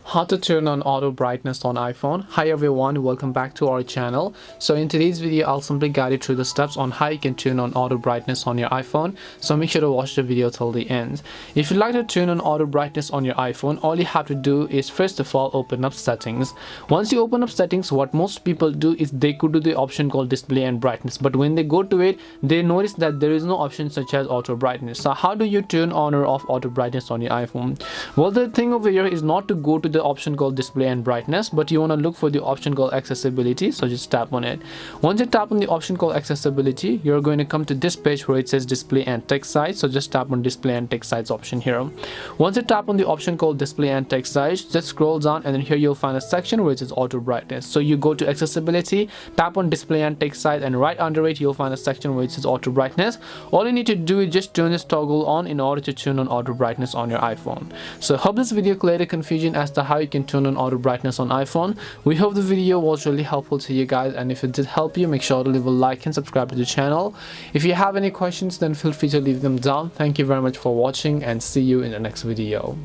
How to turn on auto brightness on iPhone. Hi everyone, welcome back to our channel. So in today's video I'll simply guide you through the steps on how you can turn on auto brightness on your iPhone, so make sure to watch the video till the end. If you'd like to turn on auto brightness on your iPhone, all you have to do is first of all open up settings. Once you open up settings, what most people do is they could do the option called display and brightness, but when they go to it they notice that there is no option such as auto brightness. So how do you turn on or off auto brightness on your iPhone? Well, the thing over here is not to go to the option called display and brightness, but you want to look for the option called accessibility. So just tap on it. Once you tap on the option called accessibility, you're going to come to this page where it says display and text size. So just tap on display and text size option here. Once you tap on the option called display and text size, just scroll down and then here you'll find a section where it says auto brightness. So you go to accessibility, tap on display and text size, and right under it you'll find a section where it says auto brightness. All you need to do is just turn this toggle on in order to turn on auto brightness on your iPhone. So hope this video cleared the confusion as to how you can turn on auto brightness on iPhone. We hope the video was really helpful to you guys, and if it did help you, make sure to leave a like and subscribe to the channel. If you have any questions, then feel free to leave them down. Thank you very much for watching and see you in the next video.